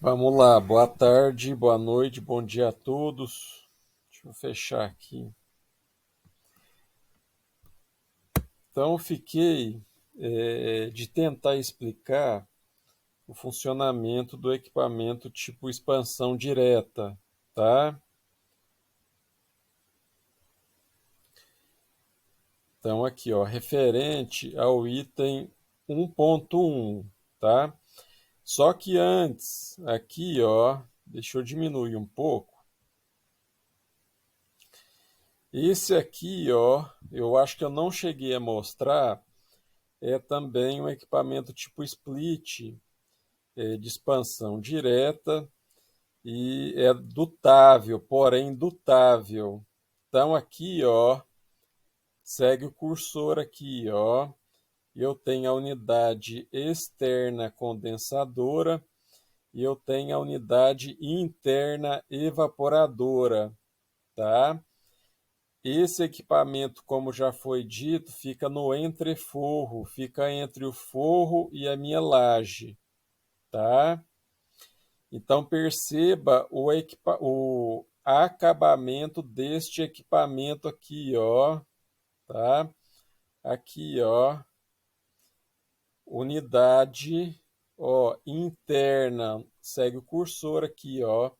Vamos lá, boa tarde, boa noite, bom dia a todos. Deixa eu fechar aqui. Então, eu fiquei de tentar explicar o funcionamento do equipamento tipo expansão direta, tá? Então, aqui, ó, referente ao item 1.1, tá? Só que antes, aqui, ó, deixa eu diminuir um pouco. Esse aqui, ó, eu acho que eu não cheguei a mostrar. É também um equipamento tipo split, de expansão direta e é dutável, porém dutável. Então aqui, ó, segue o cursor aqui, ó. Eu tenho a unidade externa condensadora e eu tenho a unidade interna evaporadora, tá? Esse equipamento, como já foi dito, fica no entreforro, fica entre o forro e a minha laje, tá? Então perceba o acabamento deste equipamento aqui, ó, tá? Aqui, ó, unidade, ó, interna, segue o cursor aqui, ó,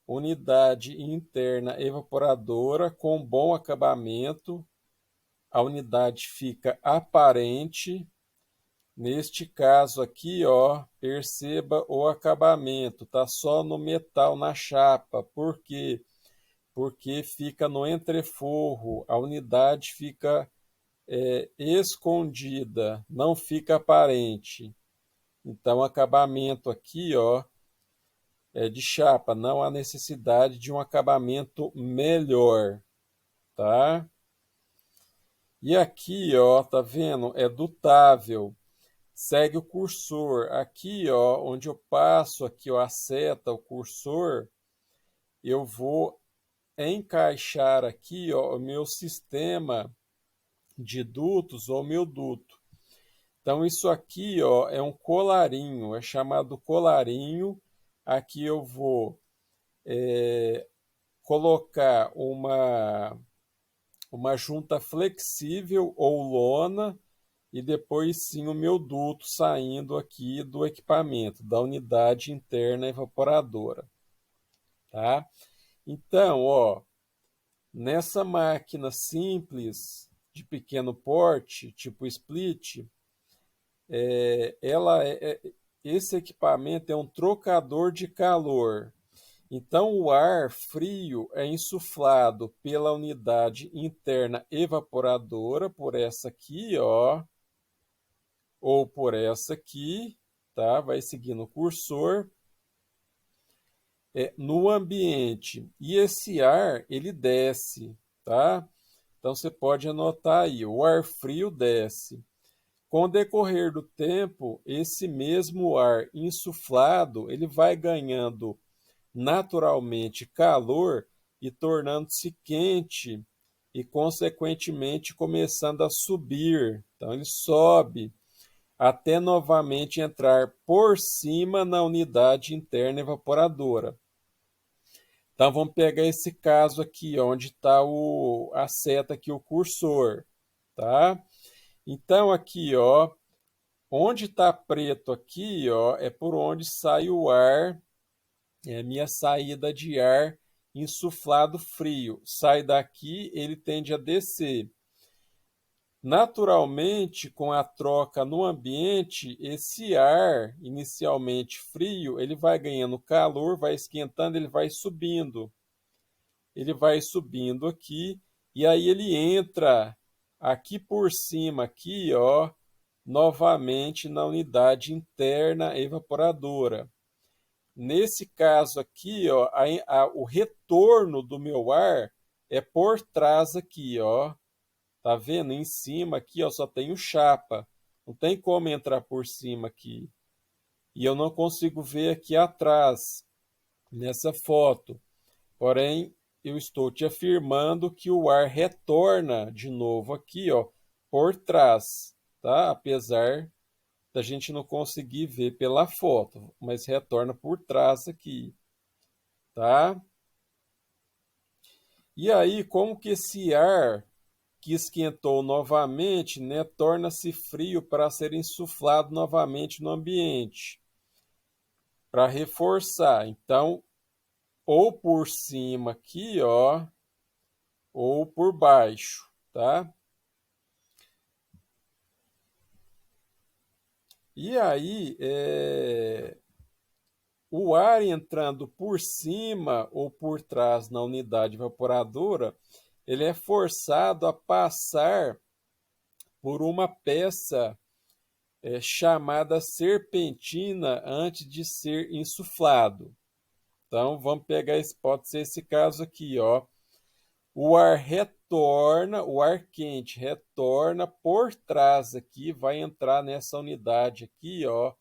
unidade interna evaporadora com bom acabamento. A unidade fica aparente. Neste caso aqui, ó, perceba o acabamento, tá só no metal na chapa. Por quê? Porque fica no entreforro, a unidade fica escondida, não fica aparente. Então, o acabamento aqui, ó, é de chapa, não há necessidade de um acabamento melhor, tá? E aqui, ó, tá vendo? É dutável. Segue o cursor. Aqui, ó, onde eu passo aqui, ó, a seta, o cursor, eu vou encaixar aqui, ó, o meu sistema de dutos ou meu duto. Então, isso aqui, ó, é um colarinho, é chamado colarinho. Aqui eu vou colocar uma junta flexível ou lona e depois sim o meu duto saindo aqui do equipamento, da unidade interna evaporadora, tá? Então, ó, nessa máquina simples de pequeno porte, tipo split, esse equipamento é um trocador de calor. Então, o ar frio é insuflado pela unidade interna evaporadora, por essa aqui, ó, ou por essa aqui, tá? Vai seguindo o cursor, no ambiente. E esse ar, ele desce, tá? Então, você pode anotar aí, o ar frio desce. Com o decorrer do tempo, esse mesmo ar insuflado, ele vai ganhando naturalmente calor e tornando-se quente e, consequentemente, começando a subir. Então, ele sobe até novamente entrar por cima na unidade interna evaporadora. Então, vamos pegar esse caso aqui, onde está a seta aqui, o cursor, tá? Então, aqui, ó, onde está preto aqui, ó, é por onde sai o ar, é a minha saída de ar insuflado frio. Sai daqui, ele tende a descer. Naturalmente, com a troca no ambiente, esse ar inicialmente frio, ele vai ganhando calor, vai esquentando, ele vai subindo. Ele vai subindo aqui e aí ele entra aqui por cima aqui, ó, novamente na unidade interna evaporadora. Nesse caso aqui, ó, o retorno do meu ar é por trás aqui, ó. Tá vendo? Em cima aqui, ó, só tem o chapa. Não tem como entrar por cima aqui. E eu não consigo ver aqui atrás, nessa foto. Porém, eu estou te afirmando que o ar retorna de novo aqui, ó, por trás, tá? Apesar da gente não conseguir ver pela foto, mas retorna por trás aqui, tá? E aí, como que esse ar que esquentou novamente, né, torna-se frio para ser insuflado novamente no ambiente, para reforçar. Então, ou por cima aqui, ó, ou por baixo, tá? E aí, o ar entrando por cima ou por trás na unidade evaporadora, ele é forçado a passar por uma peça chamada serpentina antes de ser insuflado. Então, vamos pegar esse, pode ser esse caso aqui, ó. O ar retorna, o ar quente retorna por trás aqui, vai entrar nessa unidade aqui, ó,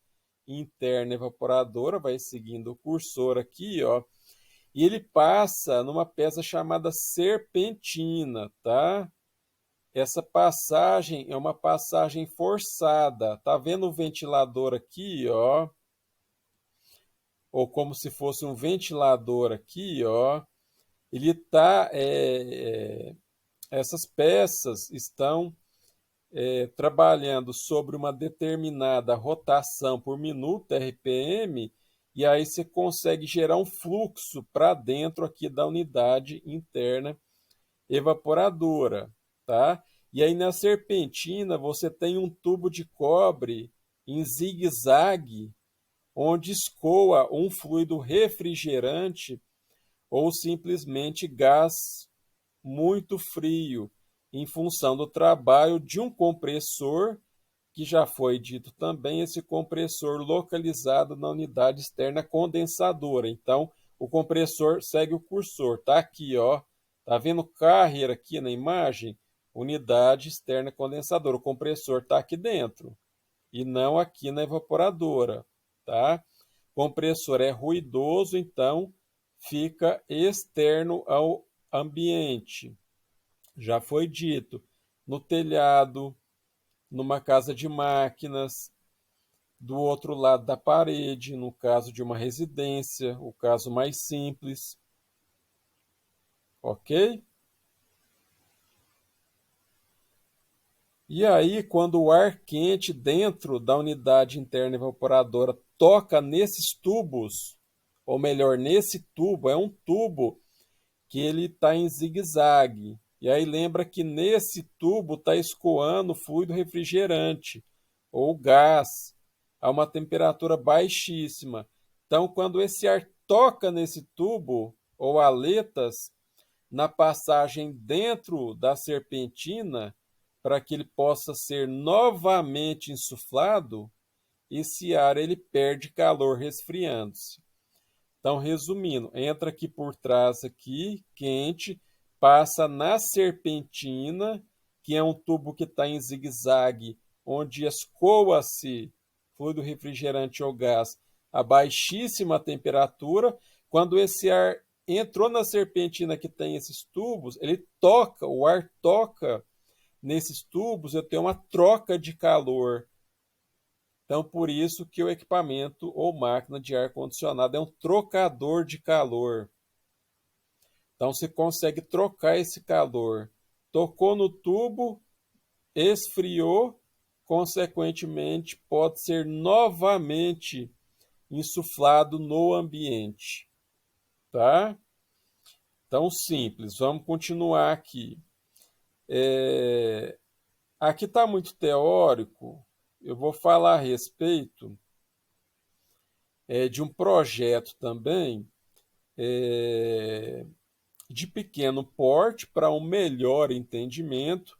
interna evaporadora, vai seguindo o cursor aqui, ó, e ele passa numa peça chamada serpentina, tá? Essa passagem é uma passagem forçada. Tá vendo o ventilador aqui, ó? Ou como se fosse um ventilador aqui, ó. Ele tá, essas peças estão trabalhando sobre uma determinada rotação por minuto, RPM, e aí você consegue gerar um fluxo para dentro aqui da unidade interna evaporadora, tá? E aí na serpentina você tem um tubo de cobre em zigue-zague, onde escoa um fluido refrigerante ou simplesmente gás muito frio, em função do trabalho de um compressor, que já foi dito também, esse compressor localizado na unidade externa condensadora. Então, o compressor segue o cursor, tá aqui, ó. Tá vendo o carrier aqui na imagem? Unidade externa condensadora. O compressor está aqui dentro e não aqui na evaporadora, tá? O compressor é ruidoso, então fica externo ao ambiente. Já foi dito, no telhado, numa casa de máquinas, do outro lado da parede, no caso de uma residência, o caso mais simples, ok? E aí, quando o ar quente dentro da unidade interna evaporadora toca nesses tubos, ou melhor, nesse tubo, é um tubo que ele está em zigue-zague. E aí lembra que nesse tubo está escoando fluido refrigerante ou gás a uma temperatura baixíssima. Então, quando esse ar toca nesse tubo ou aletas, na passagem dentro da serpentina, para que ele possa ser novamente insuflado, esse ar ele perde calor resfriando-se. Então, resumindo, entra aqui por trás aqui, quente, passa na serpentina, que é um tubo que está em zigue-zague, onde escoa-se fluido refrigerante ou gás a baixíssima temperatura. Quando esse ar entrou na serpentina que tem esses tubos, ele toca, o ar toca nesses tubos, eu tenho uma troca de calor. Então, por isso que o equipamento ou máquina de ar-condicionado é um trocador de calor. Então, você consegue trocar esse calor. Tocou no tubo, esfriou, consequentemente, pode ser novamente insuflado no ambiente. Tá? Então, simples. Vamos continuar aqui. Aqui está muito teórico. Eu vou falar a respeito de um projeto também de pequeno porte para um melhor entendimento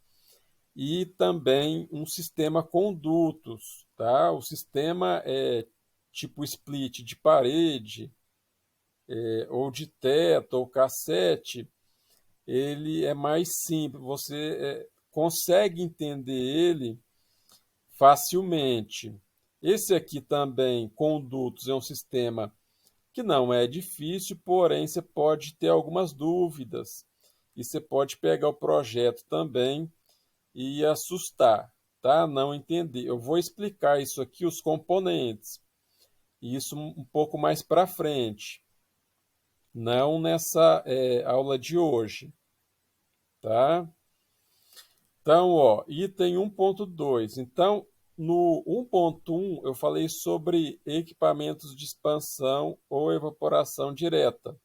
e também um sistema com dutos, tá? O sistema é tipo split de parede, ou de teto, ou cassete, ele é mais simples, você consegue entender ele facilmente. Esse aqui também, condutos, é um sistema que não é difícil, porém você pode ter algumas dúvidas e você pode pegar o projeto também e assustar. tá? Não entender. Eu vou explicar isso aqui, os componentes, isso um pouco mais para frente, não nessa aula de hoje, tá? Então, ó, item 1.2. Então, no 1.1 eu falei sobre equipamentos de expansão ou evaporação direta.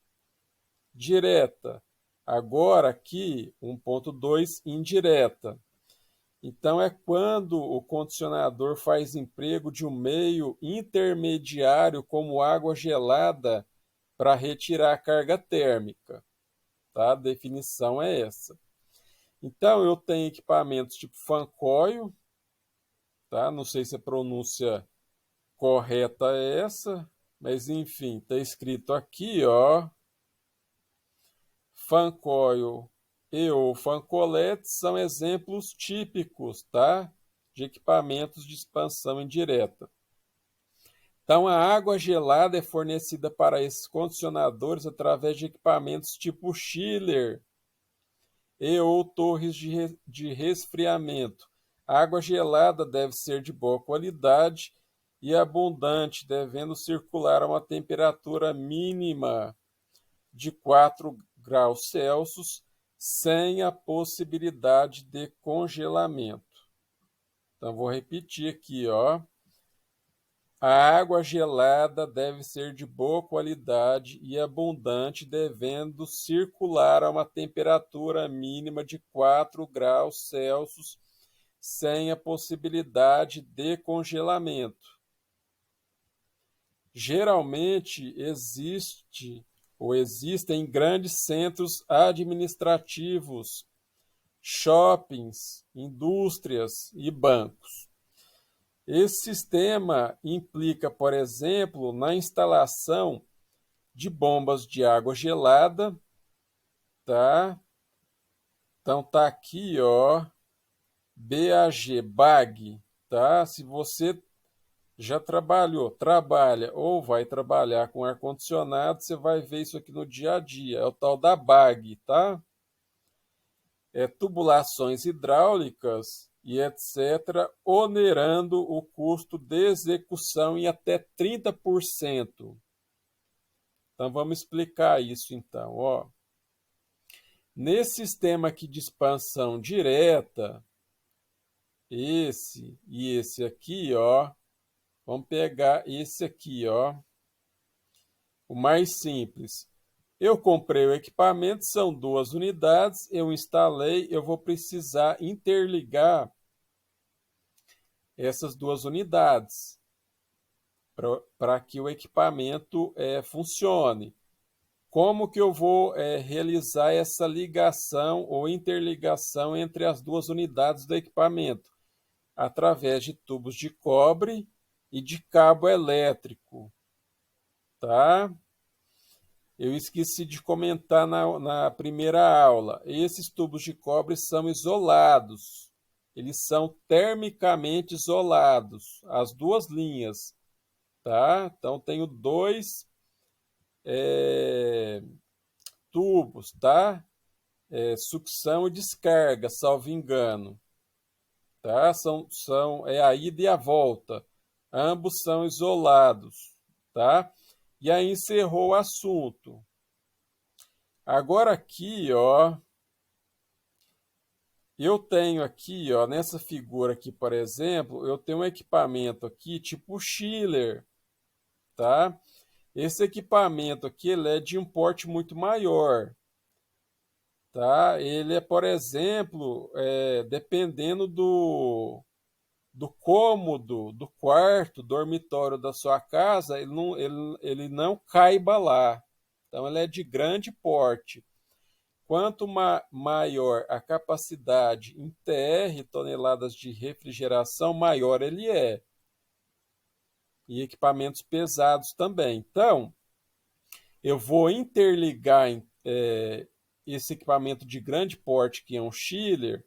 Direta. Agora aqui, 1.2, indireta. Então, é quando o condicionador faz emprego de um meio intermediário, como água gelada, para retirar a carga térmica. Tá? A definição é essa. Então, eu tenho equipamentos tipo fan coil, tá? Não sei se a pronúncia correta é essa, mas enfim, está escrito aqui, ó, fan coil e ou fan collet são exemplos típicos, tá? De equipamentos de expansão indireta. Então, a água gelada é fornecida para esses condicionadores através de equipamentos tipo chiller e ou torres de resfriamento. A água gelada deve ser de boa qualidade e abundante, devendo circular a uma temperatura mínima de 4 graus Celsius, sem a possibilidade de congelamento. Então, vou repetir aqui, ó. A água gelada deve ser de boa qualidade e abundante, devendo circular a uma temperatura mínima de 4 graus Celsius, sem a possibilidade de congelamento. Geralmente existem grandes centros administrativos, shoppings, indústrias e bancos. Esse sistema implica, por exemplo, na instalação de bombas de água gelada, tá? Então tá aqui, ó, BAG, tá? Se você já trabalha ou vai trabalhar com ar-condicionado, você vai ver isso aqui no dia a dia. É o tal da BAG, tá? Tubulações hidráulicas e etc., onerando o custo de execução em até 30%. Então, vamos explicar isso, então. Ó. Nesse sistema aqui de expansão direta, esse e esse aqui, ó, vamos pegar esse aqui, ó, o mais simples. Eu comprei o equipamento, são 2 unidades, eu instalei, eu vou precisar interligar essas 2 unidades para que o equipamento funcione. Como que eu vou realizar essa ligação ou interligação entre as 2 unidades do equipamento? Através de tubos de cobre e de cabo elétrico, tá? Eu esqueci de comentar na primeira aula. Esses tubos de cobre são isolados. Eles são termicamente isolados, as 2 linhas, tá? Então, tenho 2 tubos, tá? Sucção e descarga, salvo engano, tá? É a ida e a volta. Ambos são isolados, tá? E aí encerrou o assunto. Agora aqui, ó, eu tenho aqui, ó, nessa figura aqui, por exemplo, eu tenho um equipamento aqui tipo chiller, tá? Esse equipamento aqui, ele é de um porte muito maior, tá? Ele é, por exemplo, dependendo do cômodo, do quarto, dormitório da sua casa, ele não caiba lá. Então, ele é de grande porte. Quanto maior a capacidade em TR, toneladas de refrigeração, maior ele é. E equipamentos pesados também. Então, eu vou interligar esse equipamento de grande porte, que é um chiller,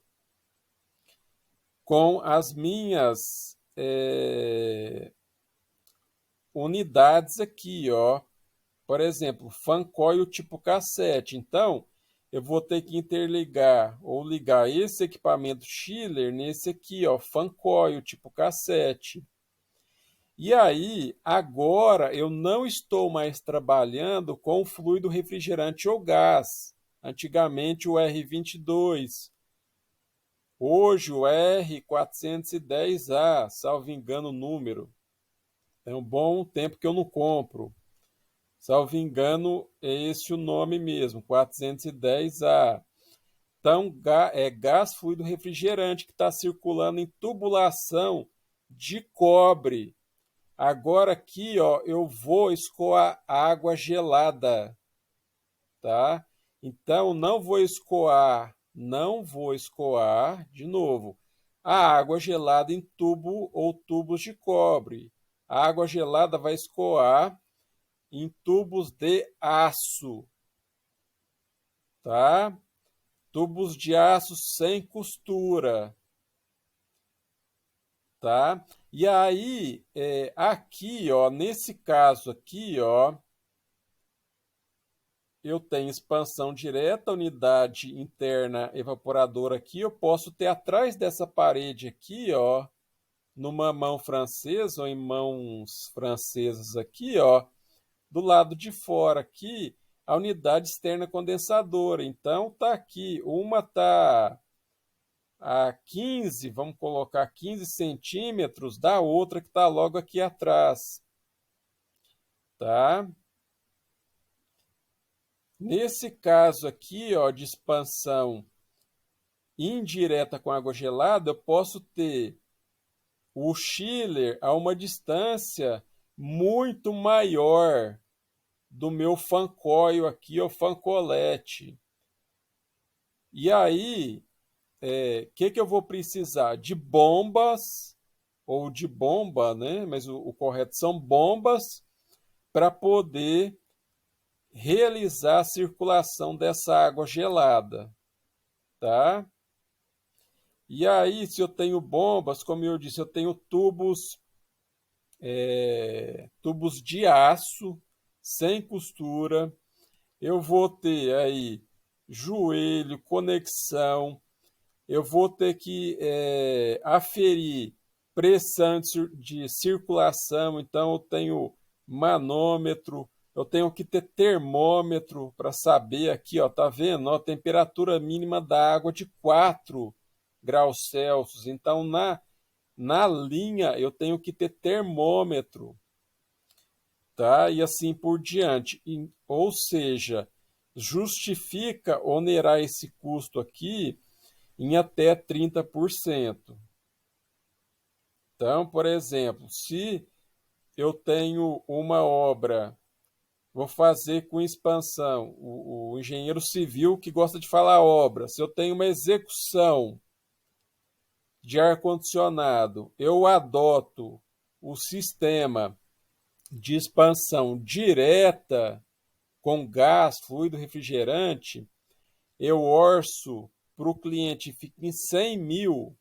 com as minhas unidades aqui, ó. Por exemplo, fan coil tipo cassete. Então, eu vou ter que interligar ou ligar esse equipamento chiller nesse aqui, ó, fan coil, tipo cassete. E aí, agora eu não estou mais trabalhando com o fluido refrigerante ou gás. Antigamente o R22. Hoje o R410A, salvo engano o número. É um bom tempo que eu não compro. Salvo engano, é esse o nome mesmo, 410A. Então, é gás fluido refrigerante que está circulando em tubulação de cobre. Agora aqui, ó, eu vou escoar água gelada, tá? Então, não vou escoar, de novo, a água gelada em tubo ou tubos de cobre. A água gelada vai escoar em tubos de aço, tá? Tubos de aço sem costura, tá? E aí, aqui, ó, nesse caso aqui, ó, eu tenho expansão direta, unidade interna evaporadora aqui, eu posso ter atrás dessa parede aqui, ó, numa mão francesa ou em mãos francesas aqui, ó, do lado de fora aqui, a unidade externa condensadora. Então, tá aqui, uma tá a 15, vamos colocar 15 centímetros da outra que está logo aqui atrás, tá? Nesse caso aqui, ó, de expansão indireta com água gelada, eu posso ter o chiller a uma distância muito maior do meu fan coil aqui, o fan collet. E aí, que eu vou precisar? De bombas, ou de bomba, né? Mas o correto são bombas, para poder realizar a circulação dessa água gelada, tá? E aí, se eu tenho bombas, como eu disse, eu tenho tubos de aço, sem costura. Eu vou ter aí joelho, conexão. Eu vou ter que aferir pressão de circulação. Então, eu tenho manômetro. Eu tenho que ter termômetro para saber aqui, ó, tá vendo? Ó, temperatura mínima da água de 4 graus Celsius. Então, na linha, eu tenho que ter termômetro, tá? E assim por diante. Ou seja, justifica onerar esse custo aqui em até 30%. Então, por exemplo, se eu tenho uma obra, vou fazer com expansão, o engenheiro civil que gosta de falar obra, se eu tenho uma execução de ar-condicionado, eu adoto o sistema de expansão direta com gás, fluido refrigerante, eu orço para o cliente fica em 100 mil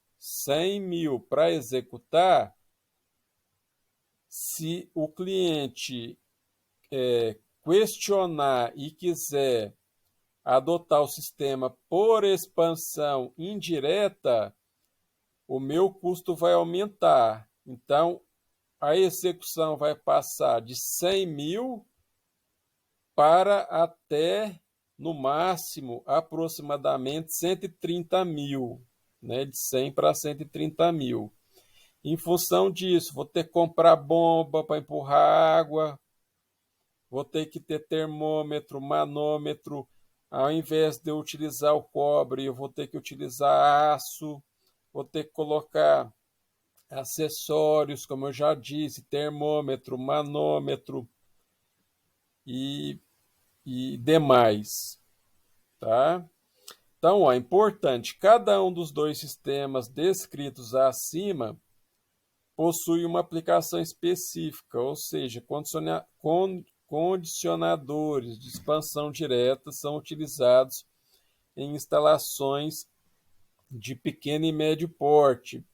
para executar. Se o cliente questionar e quiser adotar o sistema por expansão indireta, o meu custo vai aumentar. Então, a execução vai passar de 100 mil para até, no máximo, aproximadamente 130 mil, né? De 100 para 130 mil. Em função disso, vou ter que comprar bomba para empurrar água, vou ter que ter termômetro, manômetro. Ao invés de eu utilizar o cobre, eu vou ter que utilizar aço, vou ter que colocar acessórios, como eu já disse, termômetro, manômetro e demais, tá? Então, ó, é importante, cada um dos dois sistemas descritos acima possui uma aplicação específica, ou seja, condicionadores de expansão direta são utilizados em instalações de pequeno e médio porte.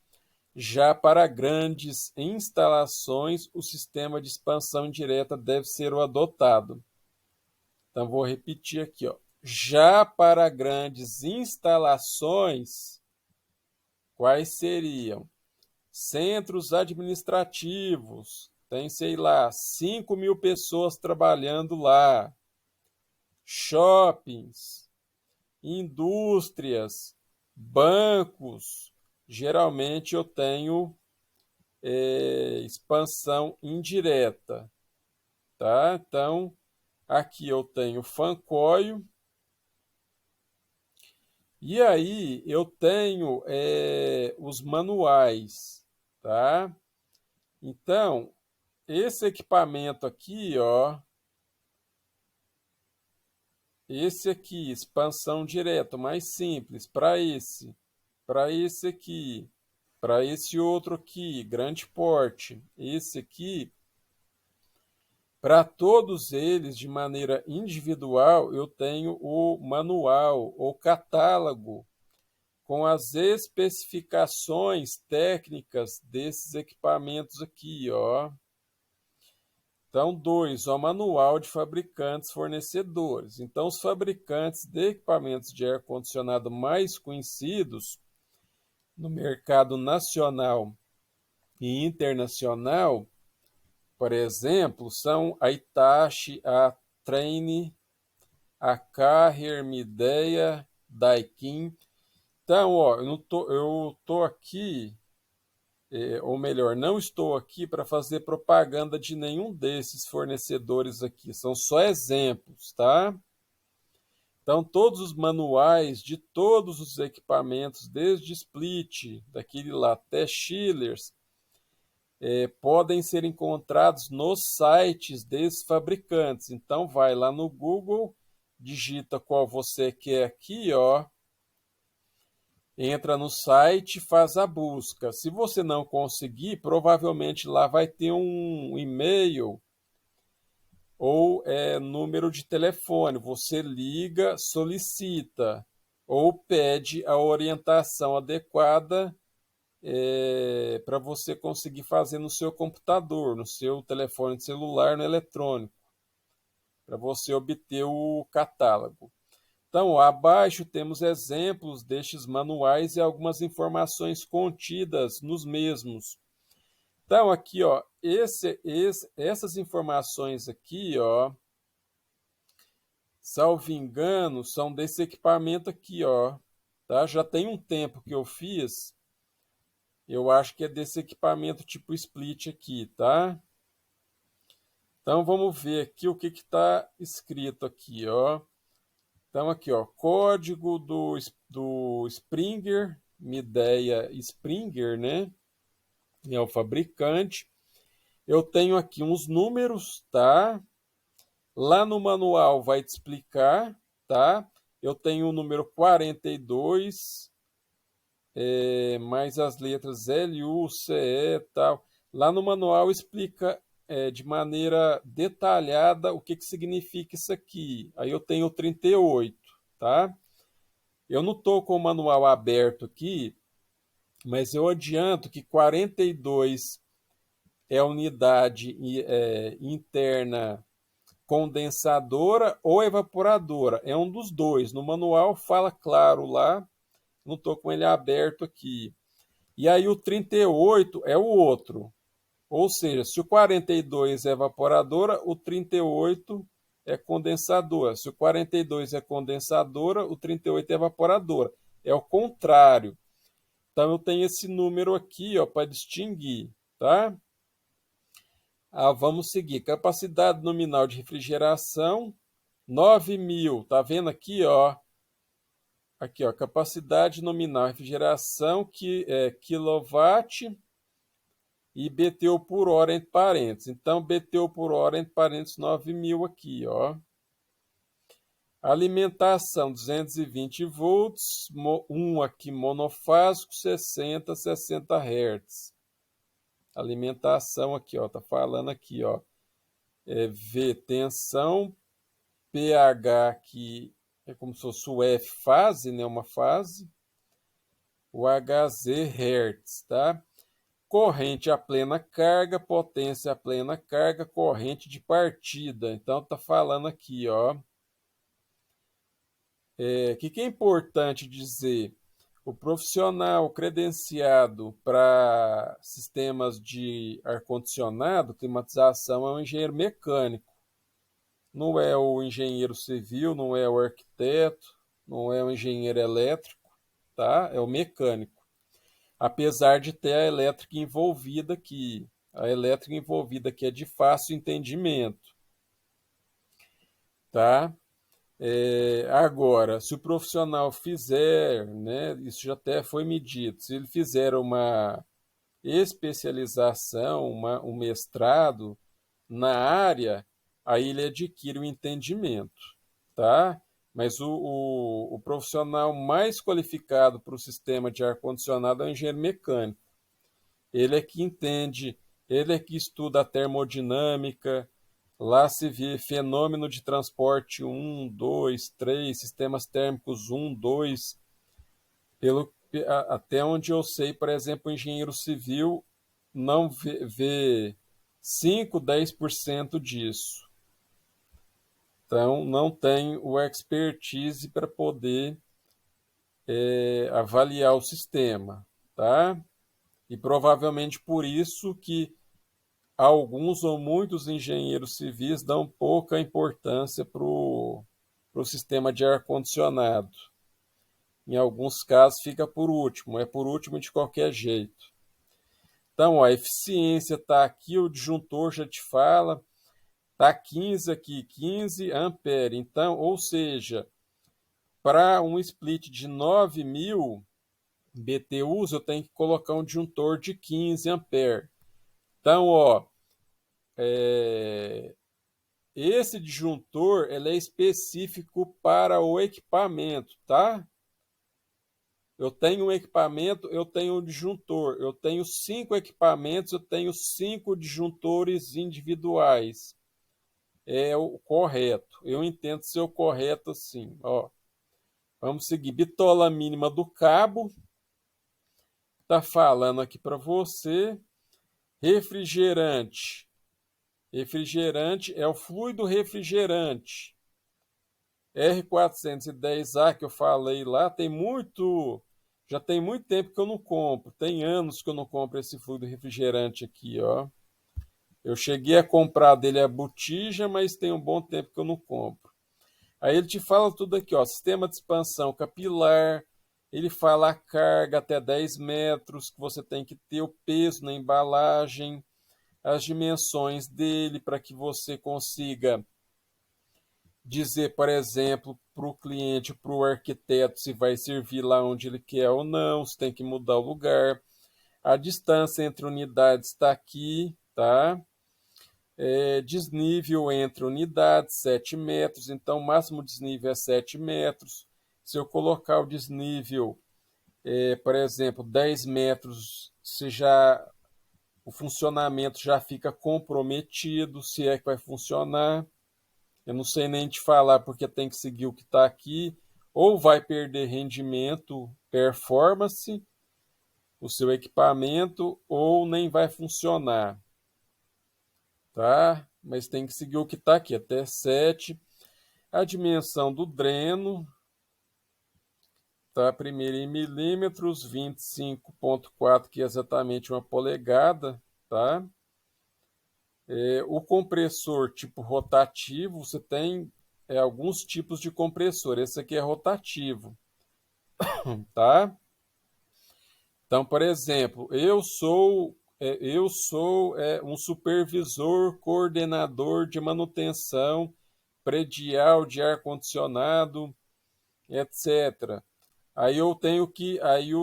Já para grandes instalações, o sistema de expansão indireta deve ser o adotado. Então, vou repetir aqui, ó. Já para grandes instalações, quais seriam? Centros administrativos, tem, sei lá, 5.000 pessoas trabalhando lá. Shoppings, indústrias, bancos. Geralmente eu tenho expansão indireta, tá? Então, aqui eu tenho fancoio. E aí eu tenho os manuais, tá? Então, esse equipamento aqui, ó, esse aqui, expansão direta, mais simples, para esse aqui, para esse outro aqui, grande porte, esse aqui, para todos eles, de maneira individual, eu tenho o manual ou catálogo com as especificações técnicas desses equipamentos aqui, ó. Então, dois, o manual de fabricantes fornecedores. Então, os fabricantes de equipamentos de ar-condicionado mais conhecidos no mercado nacional e internacional, por exemplo, são a Hitachi, a Trane, a Carrier, Midea, Daikin. Então, ó, eu tô aqui, ou melhor, não estou aqui para fazer propaganda de nenhum desses fornecedores aqui, são só exemplos, tá? Então, todos os manuais de todos os equipamentos, desde split, daquele lá até chillers, podem ser encontrados nos sites desses fabricantes. Então, vai lá no Google, digita qual você quer aqui, ó, entra no site, faz a busca. Se você não conseguir, provavelmente lá vai ter um e-mail ou número de telefone. Você liga, solicita ou pede a orientação adequada para você conseguir fazer no seu computador, no seu telefone de celular, no eletrônico, para você obter o catálogo. Então, abaixo temos exemplos destes manuais e algumas informações contidas nos mesmos. Então, aqui, ó, essas informações aqui, ó, salvo engano, são desse equipamento aqui, ó, tá? Já tem um tempo que eu fiz, eu acho que é desse equipamento tipo split aqui, tá? Então, vamos ver aqui o que está escrito aqui, ó. Então, aqui, ó, código do Springer, Midea Springer, né? É o fabricante. Eu tenho aqui uns números, tá? Lá no manual vai te explicar, tá? Eu tenho o número 42, mais as letras L, U, C, E e tal. Lá no manual explica de maneira detalhada o que, que significa isso aqui. Aí eu tenho o 38, tá? Eu não estou com o manual aberto aqui, mas eu adianto que 42 é a unidade interna condensadora ou evaporadora. É um dos dois. No manual fala claro lá, não estou com ele aberto aqui. E aí o 38 é o outro. Ou seja, se o 42 é evaporadora, o 38 é condensadora. Se o 42 é condensadora, o 38 é evaporadora. É o contrário. Então eu tenho esse número aqui, ó, para distinguir, tá? Vamos seguir. Capacidade nominal de refrigeração, 9.000. Tá vendo aqui, ó? Aqui, ó, capacidade nominal de refrigeração, que é quilowatt e BTU por hora entre parênteses. Então, BTU por hora entre parênteses 9.000 aqui, ó. Alimentação 220 volts, um aqui monofásico 60 Hz. Alimentação aqui, ó, tá falando aqui, ó. V, tensão, pH que é como se fosse o F fase, né, uma fase. O HZ Hertz, tá? Corrente a plena carga, potência a plena carga, corrente de partida. Então tá falando aqui, ó, que é importante dizer? O profissional credenciado para sistemas de ar-condicionado, climatização, é um engenheiro mecânico. Não é o engenheiro civil, não é o arquiteto, não é o engenheiro elétrico, tá? É o mecânico. Apesar de ter a elétrica envolvida aqui. A elétrica envolvida aqui é de fácil entendimento, tá? Agora, se o profissional fizer, né, isso já até foi medido, se ele fizer uma especialização, um mestrado na área, aí ele adquire o entendimento, tá? Mas o profissional mais qualificado para o sistema de ar-condicionado é o engenheiro mecânico. Ele é que entende, ele é que estuda a termodinâmica, lá se vê fenômeno de transporte um, 2, 3, sistemas térmicos um, 2. Até onde eu sei, por exemplo, o engenheiro civil não vê 5, 10% disso. Então, não tem o expertise para poder avaliar o sistema, tá? E provavelmente por isso que alguns ou muitos engenheiros civis dão pouca importância para o sistema de ar-condicionado. Em alguns casos fica por último, é por último de qualquer jeito. Então, ó, a eficiência está aqui, o disjuntor já te fala, está 15 aqui, 15 ampere. Então, ou seja, para um split de 9.000 BTUs, eu tenho que colocar um disjuntor de 15 ampere. Então, ó, esse disjuntor ele é específico para o equipamento, tá? Eu tenho um equipamento, eu tenho um disjuntor. Eu tenho 5 equipamentos, eu tenho 5 disjuntores individuais. É o correto. Eu entendo ser o correto assim. Ó, vamos seguir. Bitola mínima do cabo. Tá falando aqui para você. Refrigerante. Refrigerante é o fluido refrigerante. R410A que eu falei lá, já tem muito tempo que eu não compro. Tem anos que eu não compro esse fluido refrigerante aqui, ó. Eu cheguei a comprar dele a botija, mas tem um bom tempo que eu não compro. Aí ele te fala tudo aqui, ó, sistema de expansão capilar, ele fala a carga até 10 metros, que você tem que ter o peso na embalagem, as dimensões dele para que você consiga dizer, por exemplo, para o cliente, para o arquiteto, se vai servir lá onde ele quer ou não, se tem que mudar o lugar. A distância entre unidades está aqui, tá? Desnível entre unidades, 7 metros, então o máximo desnível é 7 metros. Se eu colocar o desnível, por exemplo, 10 metros, o funcionamento já fica comprometido, se é que vai funcionar. Eu não sei nem te falar porque tem que seguir o que está aqui. Ou vai perder rendimento, performance, o seu equipamento, ou nem vai funcionar, tá? Mas tem que seguir o que está aqui, até 7. A dimensão do dreno, tá? Primeiro em milímetros, 25,4, que é exatamente uma polegada, tá? O compressor tipo rotativo, você tem alguns tipos de compressor. Esse aqui é rotativo, tá? Então, por exemplo, eu sou um supervisor, coordenador de manutenção predial de ar-condicionado, etc. Aí o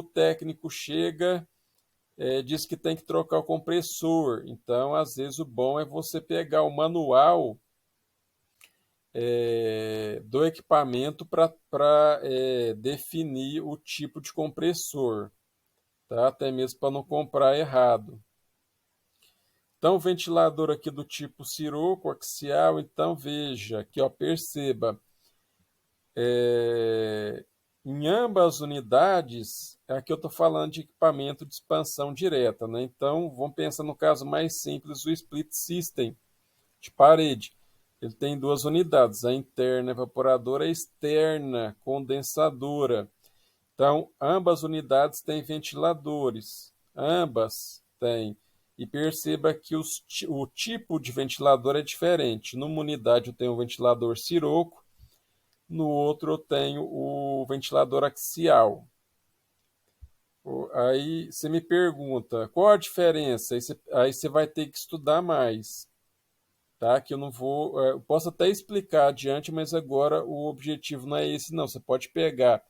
técnico chega, diz que tem que trocar o compressor. Então, às vezes, o bom é você pegar o manual do equipamento para definir o tipo de compressor, tá? Até mesmo para não comprar errado. Então, o ventilador aqui do tipo Sirocco axial, então veja, aqui ó, perceba, em ambas as unidades, aqui eu estou falando de equipamento de expansão direta, né? Então, vamos pensar no caso mais simples, o split system de parede. ele tem duas unidades, a interna evaporadora e a externa condensadora. Então, ambas unidades têm ventiladores, ambas têm. E perceba que o tipo de ventilador é diferente. Numa unidade eu tenho o ventilador siroco, no outro eu tenho o ventilador axial. Aí você me pergunta, qual a diferença? Aí você vai ter que estudar mais, tá? Que eu não vou, eu posso até explicar adiante, mas agora o objetivo não é esse, não. Você pode pegar,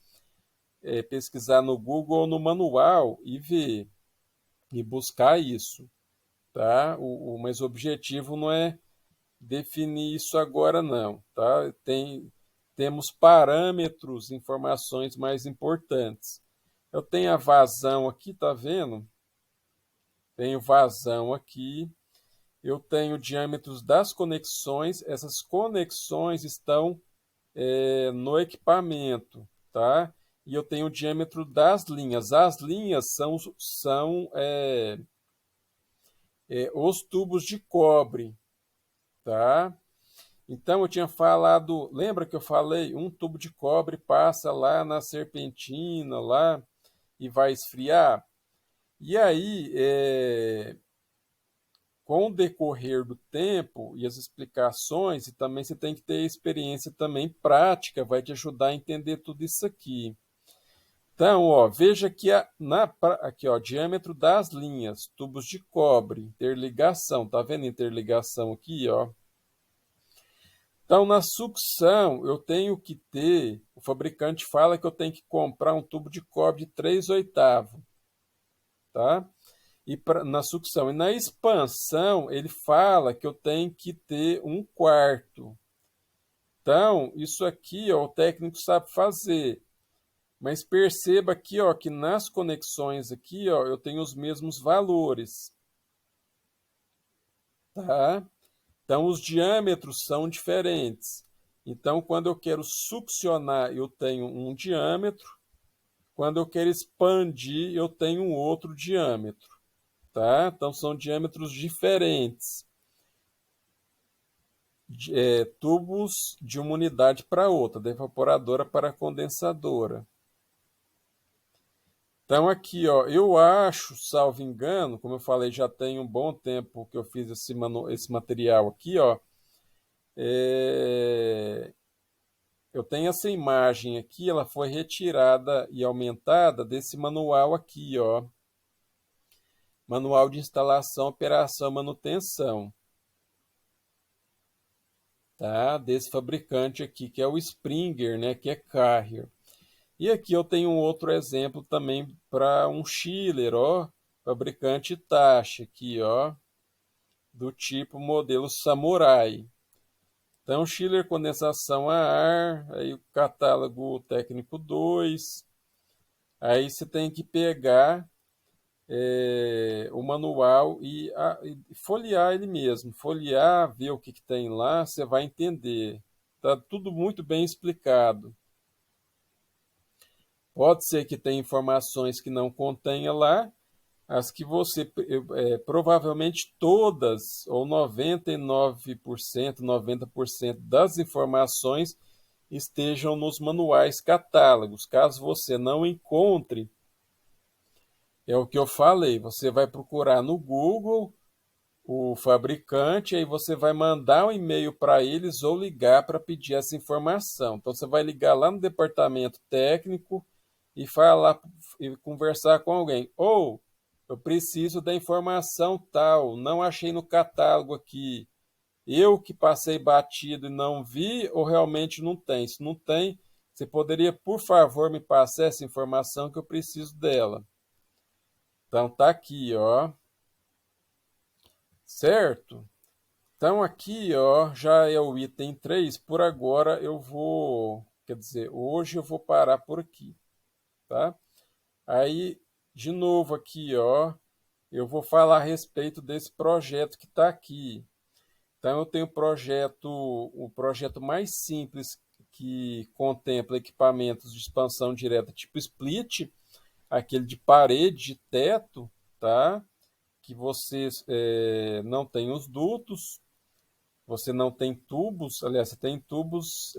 pesquisar no Google ou no manual e ver, e buscar isso, tá? Mas o objetivo não é definir isso agora, não, tá? Temos parâmetros, informações mais importantes. Eu tenho a vazão aqui, tá vendo? Tenho vazão aqui. Eu tenho diâmetros das conexões. Essas conexões estão no equipamento, tá? E eu tenho o diâmetro das linhas. As linhas são os tubos de cobre, tá? Então eu tinha falado, lembra que eu falei? Um tubo de cobre passa lá na serpentina lá e vai esfriar. E aí, com o decorrer do tempo e as explicações, e também você tem que ter experiência também prática, vai te ajudar a entender tudo isso aqui. Então, ó, veja que aqui, ó, diâmetro das linhas, tubos de cobre, interligação, tá vendo a interligação aqui, ó? Então, na sucção, eu tenho que ter, o fabricante fala que eu tenho que comprar um tubo de cobre de 3/8, tá? Na sucção. E na expansão, ele fala que eu tenho que ter 1/4. Então, isso aqui, ó, o técnico sabe fazer. Mas perceba aqui, ó, que nas conexões aqui, ó, eu tenho os mesmos valores, tá? Então, os diâmetros são diferentes. Então, quando eu quero succionar, eu tenho um diâmetro. Quando eu quero expandir, eu tenho um outro diâmetro, tá? Então, são diâmetros diferentes. Tubos de uma unidade para outra, da evaporadora para a condensadora. Então aqui, ó, eu acho, salvo engano, como eu falei, já tem um bom tempo que eu fiz esse material aqui, ó. Eu tenho essa imagem aqui, ela foi retirada e aumentada desse manual aqui, ó. Manual de instalação, operação, manutenção, tá? Desse fabricante aqui, que é o Springer, né? Que é Carrier. E aqui eu tenho um outro exemplo também para um chiller, ó, fabricante Tachi, aqui, ó, do tipo modelo Samurai. Então, chiller condensação a ar, aí o catálogo técnico 2. Aí você tem que pegar o manual e folhear ele mesmo. Folhear, ver o que tem lá, você vai entender. Tá tudo muito bem explicado. Pode ser que tenha informações que não contenha lá, as que você, provavelmente todas, ou 99%, 90% das informações estejam nos manuais catálogos. Caso você não encontre, é o que eu falei, você vai procurar no Google o fabricante, aí você vai mandar um e-mail para eles ou ligar para pedir essa informação. Então você vai ligar lá no departamento técnico e falar e conversar com alguém. Ou eu preciso da informação tal, não achei no catálogo aqui. Eu que passei batido e não vi, ou realmente não tem? Se não tem, você poderia, por favor, me passar essa informação que eu preciso dela. Então tá aqui, ó. Certo? Então aqui, ó, já é o item 3. Por agora eu vou, quer dizer, hoje eu vou parar por aqui, tá? Aí, de novo aqui, ó, eu vou falar a respeito desse projeto que está aqui. Então eu tenho o projeto mais simples que contempla equipamentos de expansão direta tipo split, aquele de parede, de teto, tá? Que você não tem os dutos. você não tem tubos, aliás, você tem tubos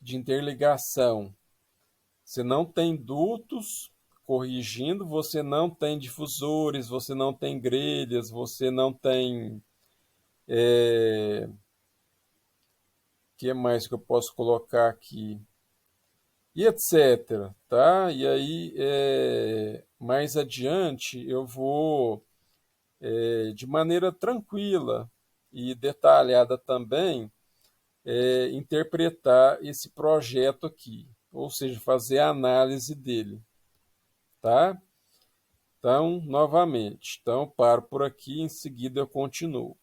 de interligação. Você não tem dutos corrigindo, você não tem difusores, você não tem grelhas, você não tem. Que mais que eu posso colocar aqui? E etc. Tá? E aí, mais adiante, eu vou, de maneira tranquila e detalhada também, interpretar esse projeto aqui, ou seja, fazer a análise dele. Tá? Então, novamente, então paro por aqui, em seguida eu continuo.